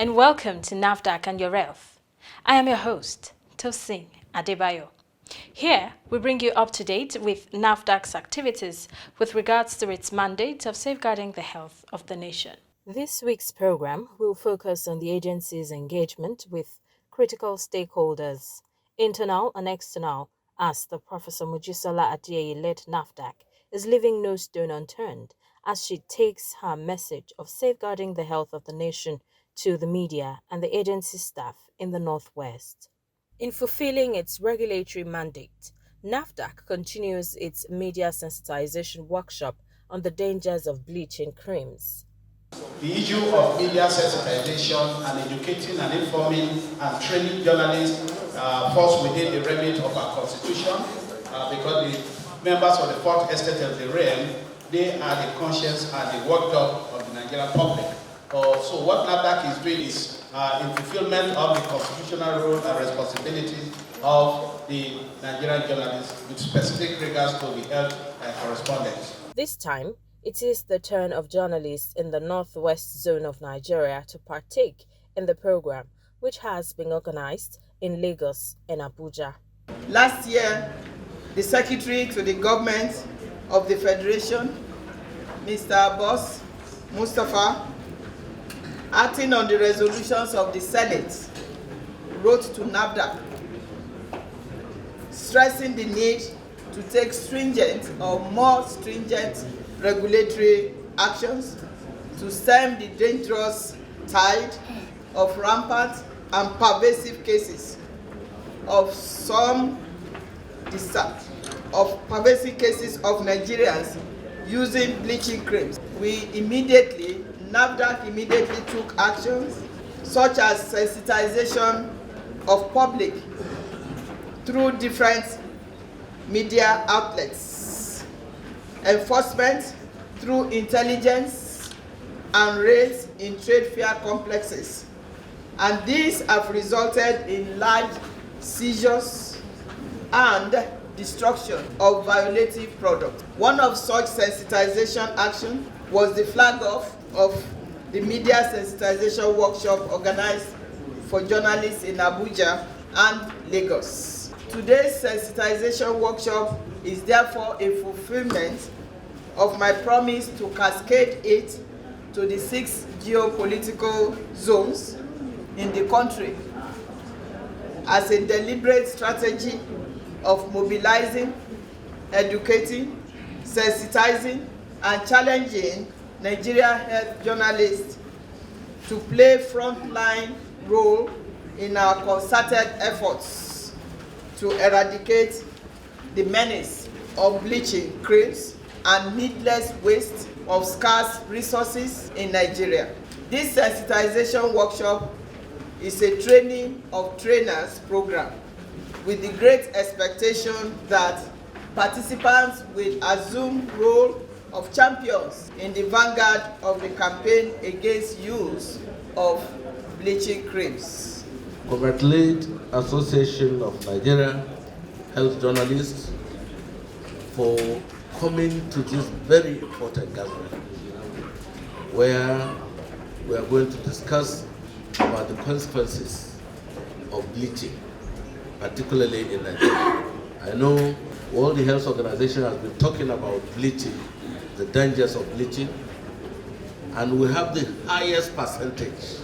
and welcome to NAFDAC and Your Health. I am your host, Tosin Adebayo. Here, we bring you up to date with NAFDAC's activities with regards to its mandate of safeguarding the health of the nation. This week's program will focus on the agency's engagement with critical stakeholders, internal and external, as the Professor Mojisola Adiaye-led NAFDAC is leaving no stone unturned as she takes her message of safeguarding the health of the nation to the media and the agency staff in the Northwest. In fulfilling its regulatory mandate, NAFDAC continues its media sensitization workshop on the dangers of bleaching creams. The issue of media sensitization and educating and informing and training journalists falls within the remit of our constitution because the members of the fourth estate of the realm, they are the conscience and the watchdog of the Nigerian public. So what NAFDAC is doing is in fulfillment of the constitutional role and responsibilities of the Nigerian journalists with specific regards to the health correspondence. This time, it is the turn of journalists in the Northwest Zone of Nigeria to partake in the program, which has been organized in Lagos and Abuja. Last year, the Secretary to the Government of the Federation, Mr. Abbas Mustafa, acting on the resolutions of the Senate, wrote to NAFDAC, stressing the need to take stringent or more stringent regulatory actions to stem the dangerous tide of rampant and pervasive cases of Nigerians using bleaching creams. NAFDAC immediately took actions such as sensitization of public through different media outlets, enforcement through intelligence and raids in trade fair complexes, and these have resulted in large seizures and destruction of violative products. One of such sensitization action was the flag off of the media sensitization workshop organized for journalists in Abuja and Lagos. Today's sensitization workshop is therefore a fulfillment of my promise to cascade it to the 6 geopolitical zones in the country as a deliberate strategy of mobilizing, educating, sensitizing, and challenging Nigerian health journalists to play frontline role in our concerted efforts to eradicate the menace of bleaching creams and needless waste of scarce resources in Nigeria. This sensitization workshop is a training of trainers program with the great expectation that participants will assume role of champions in the vanguard of the campaign against use of bleaching creams. Congratulate Association of Nigeria Health Journalists for coming to this very important gathering where we are going to discuss about the consequences of bleaching, particularly in Nigeria. I know all the health organizations have been talking about bleaching, the dangers of bleaching, and we have the highest percentage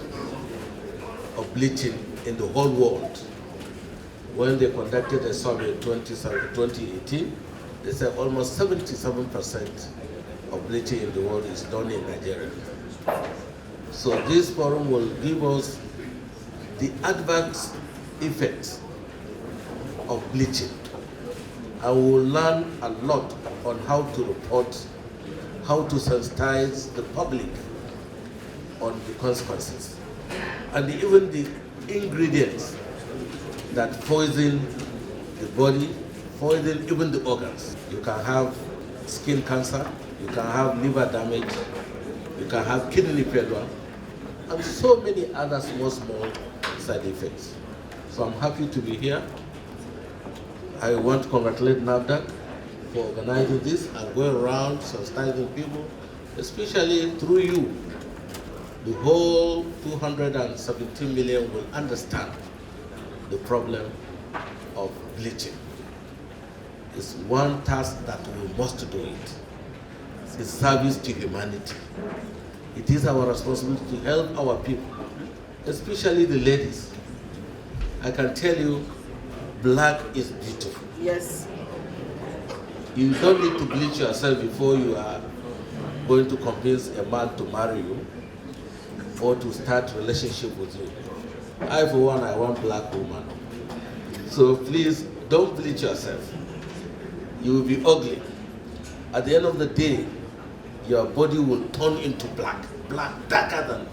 of bleaching in the whole world. When they conducted a survey in 2018, they said almost 77% of bleaching in the world is done in Nigeria. So this forum will give us the adverse effects of bleaching, and we will learn a lot on how to report, how to sensitize the public on the consequences, and even the ingredients that poison the body, poison even the organs. You can have skin cancer, you can have liver damage, you can have kidney failure, and so many other small side effects. So I'm happy to be here. I want to congratulate NAFDAC for organizing this and going around sensitizing people, especially through you, the whole 217 million will understand the problem of bleaching. It's one task that we must do it. It's service to humanity. It is our responsibility to help our people, especially the ladies. I can tell you, black is beautiful. Yes. You don't need to bleach yourself before you are going to convince a man to marry you or to start a relationship with you. I, for one, I want black woman. So please, don't bleach yourself. You will be ugly. At the end of the day, your body will turn into black, darker than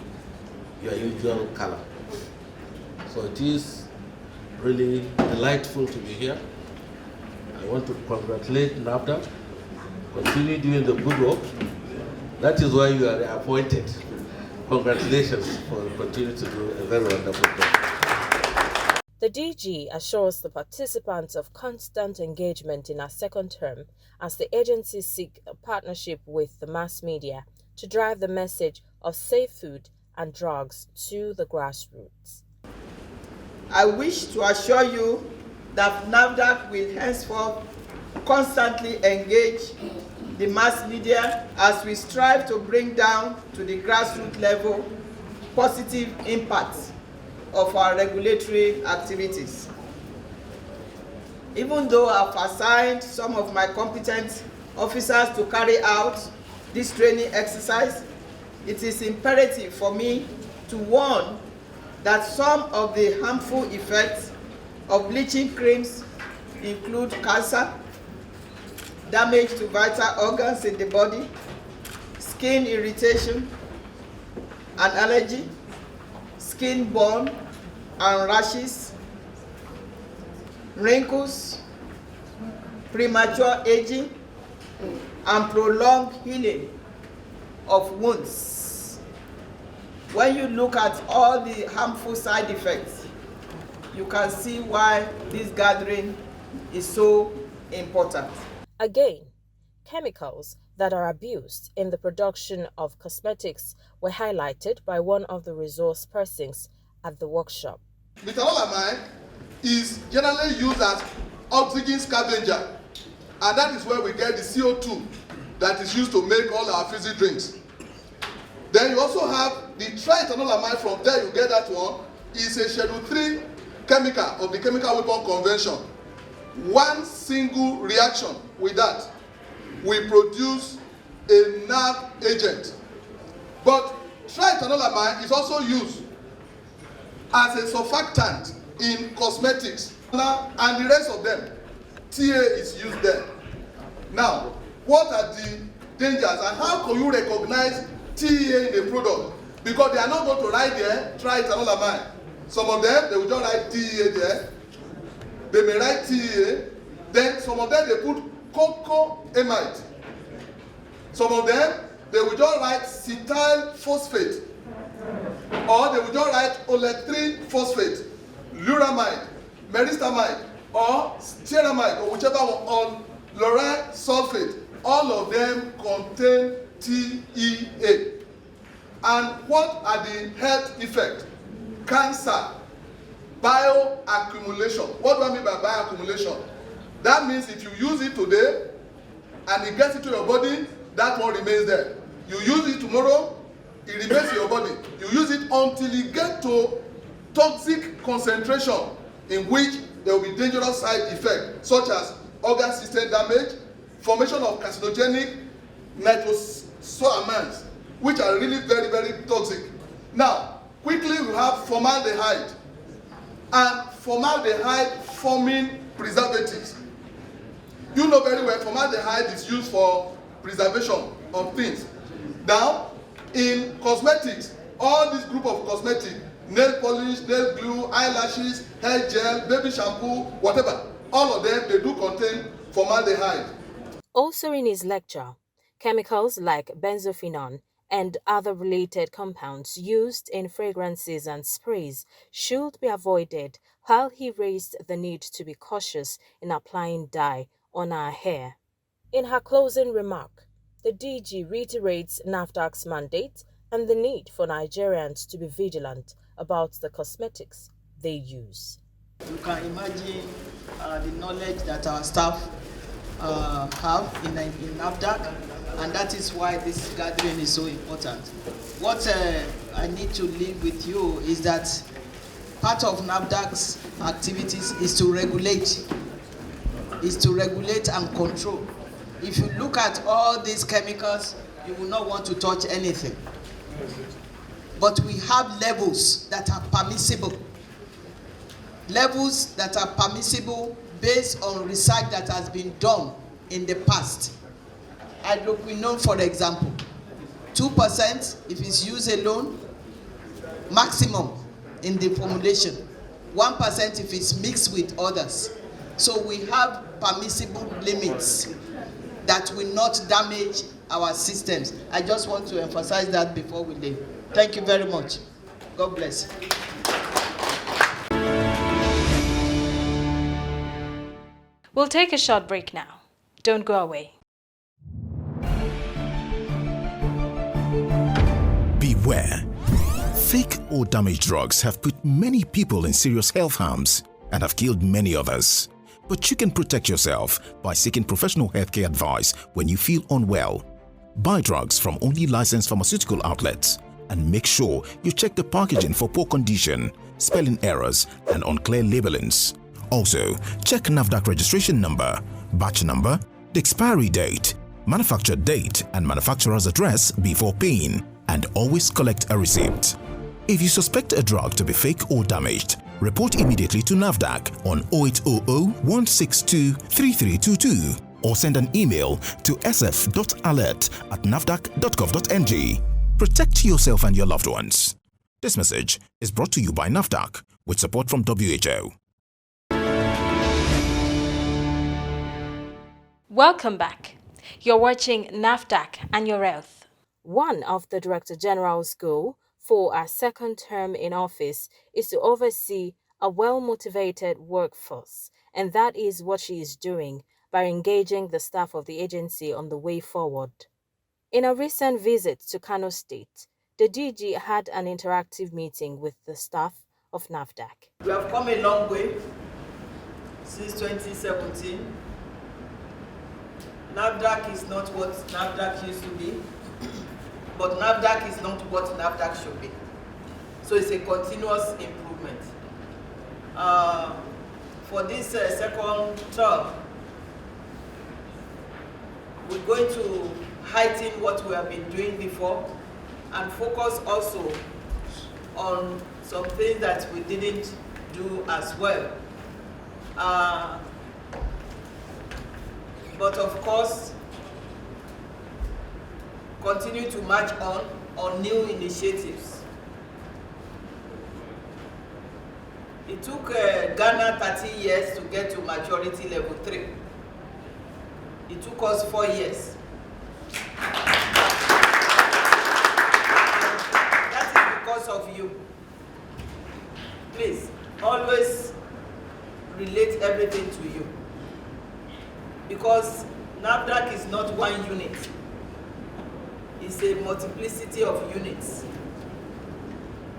your usual color. So it is really delightful to be here. I want to congratulate NAFDAC. Continue doing the good work. That is why you are appointed. Congratulations for continuing to do a very wonderful job. The DG assures the participants of constant engagement in our second term as the agency seek a partnership with the mass media to drive the message of safe food and drugs to the grassroots. I wish to assure you that NAFDAC will henceforth constantly engage the mass media as we strive to bring down to the grassroots level positive impacts of our regulatory activities. Even though I've assigned some of my competent officers to carry out this training exercise, it is imperative for me to warn that some of the harmful effects of bleaching creams include cancer, damage to vital organs in the body, skin irritation and allergy, skin burn and rashes, wrinkles, premature aging, and prolonged healing of wounds. When you look at all the harmful side effects, you can see why this gathering is so important. Again, chemicals that are abused in the production of cosmetics were highlighted by one of the resource persons at the workshop. Metanolamine is generally used as oxygen scavenger, and that is where we get the CO2 that is used to make all our fizzy drinks. Then you also have the triethanolamine. From there you get that one. Is a Schedule 3 chemical of the Chemical Weapon Convention. One single reaction with that will produce a nerve agent. But triethanolamine is also used as a surfactant in cosmetics and the rest of them. TA is used there. Now, what are the dangers and how can you recognize TA in a product? Because they are not going to write there triethanolamine. Some of them, they will just write TA there. They may write TA. Then some of them, they put cocoamide. Some of them, they will just write cetyl phosphate. Or they will just write olefin phosphate, luramide, meristamide, or stearamide, or whichever one, on lauryl sulfate. All of them contain TEA. And what are the health effects? Cancer, bioaccumulation. What do I mean by bioaccumulation? That means if you use it today and it gets into your body, that one remains there. You use it tomorrow, it remains in your body. You use it until you get to toxic concentration in which there will be dangerous side effects such as organ system damage, formation of carcinogenic nitrosamines, which are really very, very toxic. Now, quickly we have formaldehyde and formaldehyde forming preservatives. You know very well formaldehyde is used for preservation of things. Now, in cosmetics, all this group of cosmetics, nail polish, nail glue, eyelashes, hair gel, baby shampoo, whatever, all of them, they do contain formaldehyde. Also in his lecture, chemicals like benzophenone and other related compounds used in fragrances and sprays should be avoided, while he raised the need to be cautious in applying dye on our hair. In her closing remark, the DG reiterates NAFDAC's mandate and the need for Nigerians to be vigilant about the cosmetics they use. You can imagine the knowledge that our staff have in NAFDAC, and that is why this gathering is so important. What I need to leave with you is that part of NAFDAC's activities is to regulate and control. If you look at all these chemicals, you will not want to touch anything. But we have levels that are permissible. Levels that are permissible based on research that has been done in the past. Hydroquinone, for example, 2% if it's used alone, maximum in the formulation. 1% if it's mixed with others. So we have permissible limits that will not damage our systems. I just want to emphasize that before we leave. Thank you very much. God bless. We'll take a short break now. Don't go away. Beware. Fake or damaged drugs have put many people in serious health harms and have killed many others. But you can protect yourself by seeking professional healthcare advice when you feel unwell. Buy drugs from only licensed pharmaceutical outlets and make sure you check the packaging for poor condition, spelling errors, and unclear labelings. Also, check NAFDAC registration number, batch number, the expiry date, manufacture date, and manufacturer's address before paying, and always collect a receipt. If you suspect a drug to be fake or damaged, report immediately to NAFDAC on 0800-162-3322 or send an email to sf.alert@nafdac.gov.ng. Protect yourself and your loved ones. This message is brought to you by NAFDAC with support from WHO. Welcome back. You're watching NAFDAC and Your Health. One of the Director General's goal for our second term in office is to oversee a well-motivated workforce, and that is what she is doing by engaging the staff of the agency on the way forward. In a recent visit to Kano State, the DG had an interactive meeting with the staff of NAFDAC. We have come a long way since 2017. NAFDAC is not what NAFDAC used to be, but NAFDAC is not what NAFDAC should be. So it's a continuous improvement. For this second term, we're going to heighten what we have been doing before and focus also on some things that we didn't do as well. But of course, continue to march on new initiatives. It took Ghana 30 years to get to maturity level 3. It took us 4 years. That is because of you. Please, always relate everything to you. Because NAFDAC is not one unit. It's a multiplicity of units.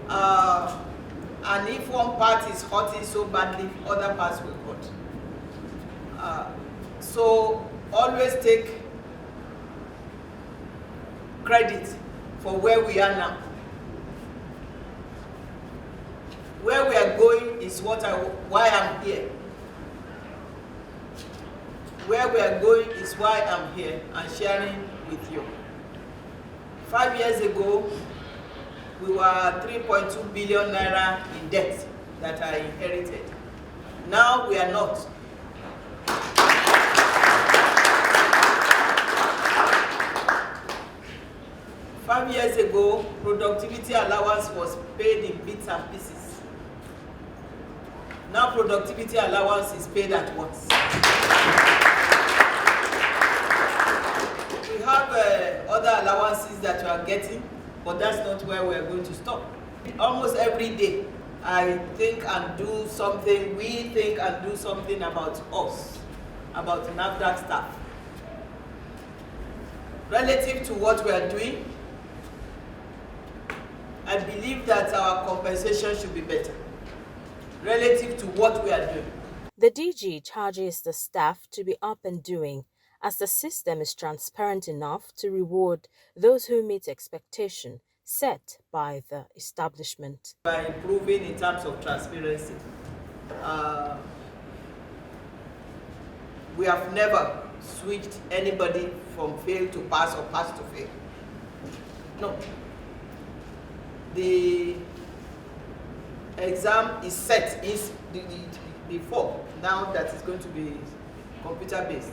And if one part is hurting so badly, other parts will hurt. So always take credit for where we are now. Where we are going is why I'm here. Where we are going is why I'm here and sharing with you. 5 years ago, we were 3.2 billion naira in debt that I inherited. Now we are not. Five years ago, productivity allowance was paid in bits and pieces. Now productivity allowance is paid at once. We have other allowances that we are getting, but that's not where we are going to stop. Almost every day, I think and do something, we think and do something about us, about NAFDAC staff. Relative to what we are doing, I believe that our compensation should be better relative to what we are doing. The DG charges the staff to be up and doing, as the system is transparent enough to reward those who meet expectation set by the establishment. By improving in terms of transparency, we have never switched anybody from fail to pass or pass to fail. No. The exam is set before, now that it's going to be computer-based.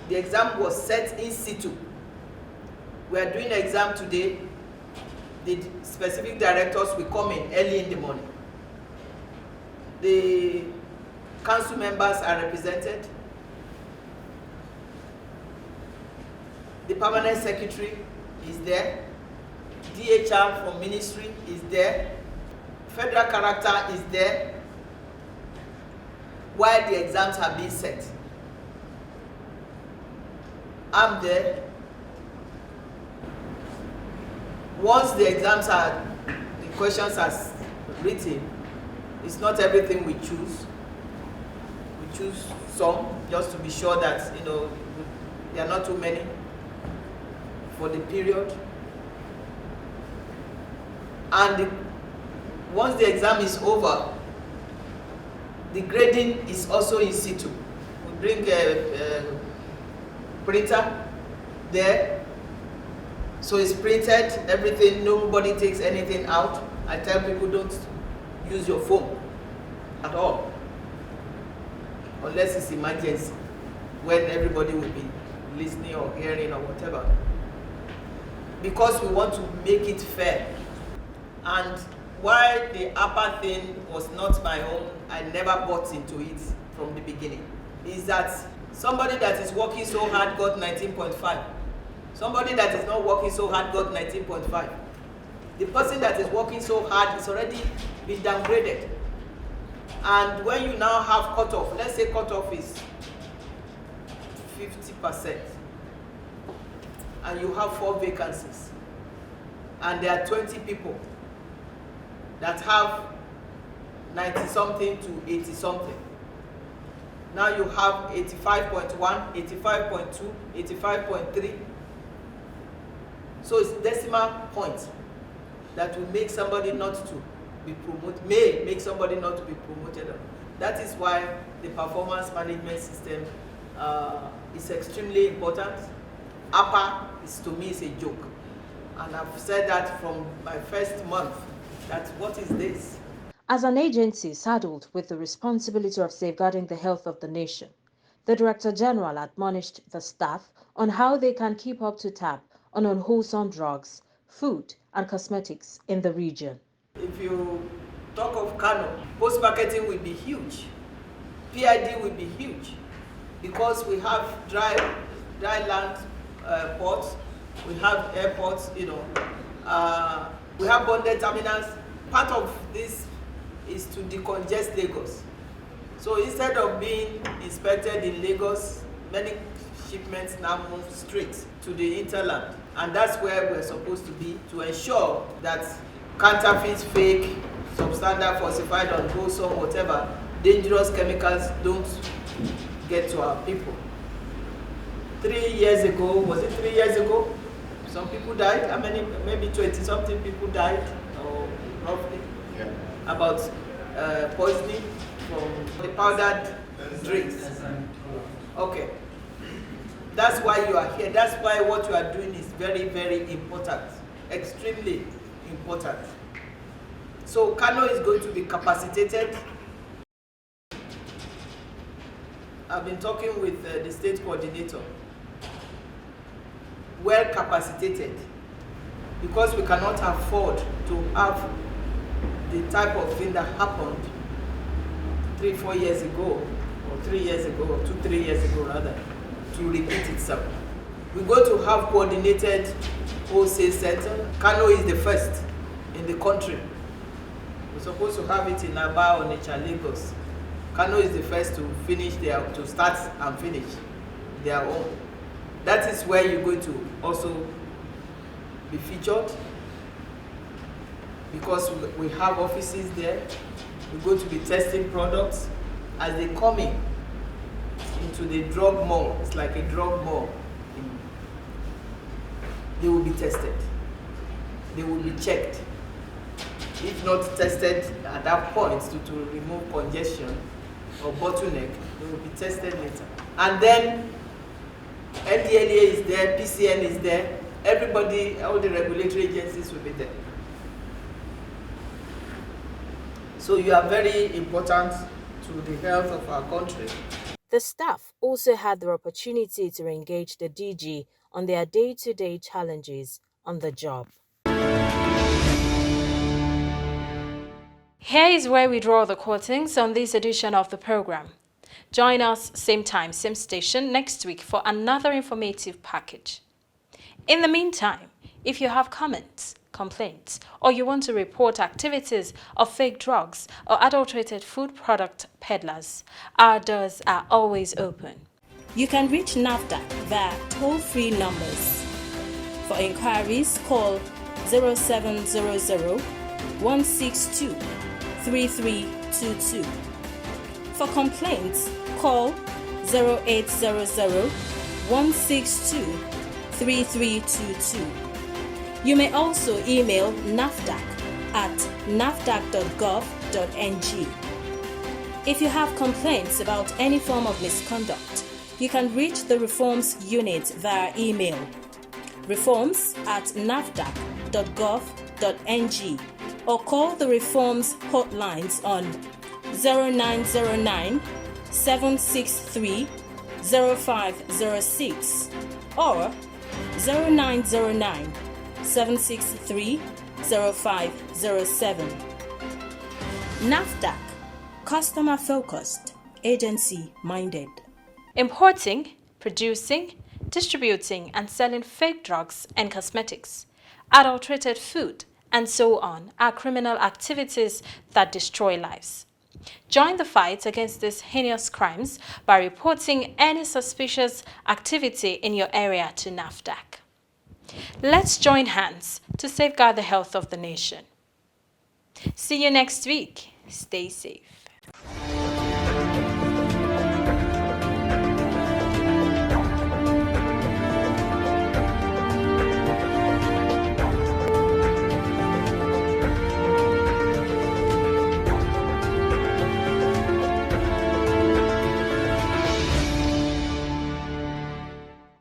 The exam was set in situ. We are doing the exam today. The specific directors will come in early in the morning. The council members are represented. The permanent secretary is there. DHR from ministry is there. Federal character is there while the exams are being set. I'm there. Once the exams are, the questions are written, it's not everything we choose. We choose some just to be sure that, there are not too many for the period. And once the exam is over, the grading is also in situ. We bring a printer there, so it's printed, everything, nobody takes anything out. I tell people don't use your phone at all, unless it's emergency, when everybody will be listening or hearing or whatever. Because we want to make it fair. And why the upper thing was not my own, I never bought into it from the beginning, is that somebody that is working so hard got 19.5. Somebody that is not working so hard got 19.5. The person that is working so hard is already been downgraded. And when you now have cutoff, let's say cutoff is 50%, and you have 4 vacancies, and there are 20 people that have 90-something to 80-something. Now you have 85.1, 85.2, 85.3. So it's decimal points that will make somebody not to be promoted, may make somebody not to be promoted. That is why the performance management system is extremely important. APA is, to me, is a joke. And I've said that from my first month, that what is this? As an agency saddled with the responsibility of safeguarding the health of the nation, the Director General admonished the staff on how they can keep up to tap on unwholesome drugs, food, and cosmetics in the region. If you talk of Kano, post-marketing will be huge. PID will be huge, because we have dry land ports, we have airports, we have bonded terminals. Part of this is to decongest Lagos. So instead of being inspected in Lagos, many shipments now move straight to the hinterland. And that's where we're supposed to be, to ensure that counterfeit, fake, substandard, falsified, unwholesome, whatever, dangerous chemicals don't get to our people. 3 years ago, was it 3 years ago? Some people died. How many? Maybe 20-something people died, or roughly, about poisoning from the powdered drinks. Okay. That's why you are here. That's why what you are doing is very, very important, extremely important. So Kano is going to be capacitated. I've been talking with the state coordinator. Well capacitated, because we cannot afford to have the type of thing that happened 3-4 years ago, or 3 years ago, or 2-3 years ago rather, to repeat itself. We're going to have coordinated wholesale center. Kano is the first in the country. We're supposed to have it in Aba, Onitsha, Lagos. Kano is the first to finish to start and finish their own. That is where you're going to also be featured. because we have offices there. We're going to be testing products as they come into the drug mall. It's like a drug mall. They will be tested. They will be checked. If not tested at that point to remove congestion or bottleneck, they will be tested later. And then NDLEA is there, PCN is there, everybody, all the regulatory agencies will be there. So you are very important to the health of our country. The staff also had the opportunity to engage the DG on their day-to-day challenges on the job. Here is where we draw the curtains on this edition of the program. Join us same time, same station next week for another informative package. In the meantime, if you have comments, complaints, or you want to report activities of fake drugs or adulterated food product peddlers, our doors are always open. You can reach NAFDAC via toll-free numbers. For inquiries, call 0700 162 3322. For complaints, call 0800 162 3322. You may also email NAFDAC at nafdac.gov.ng. If you have complaints about any form of misconduct, you can reach the Reforms Unit via email reforms@nafdac.gov.ng or call the Reforms hotlines on 0909 763 0506 or 0909 763 0507. NAFDAC, customer focused, agency minded. Importing, producing, distributing and selling fake drugs and cosmetics, adulterated food, and so on are criminal activities that destroy lives. Join the fight against these heinous crimes by reporting any suspicious activity in your area to NAFDAC. Let's join hands to safeguard the health of the nation. See you next week. Stay safe.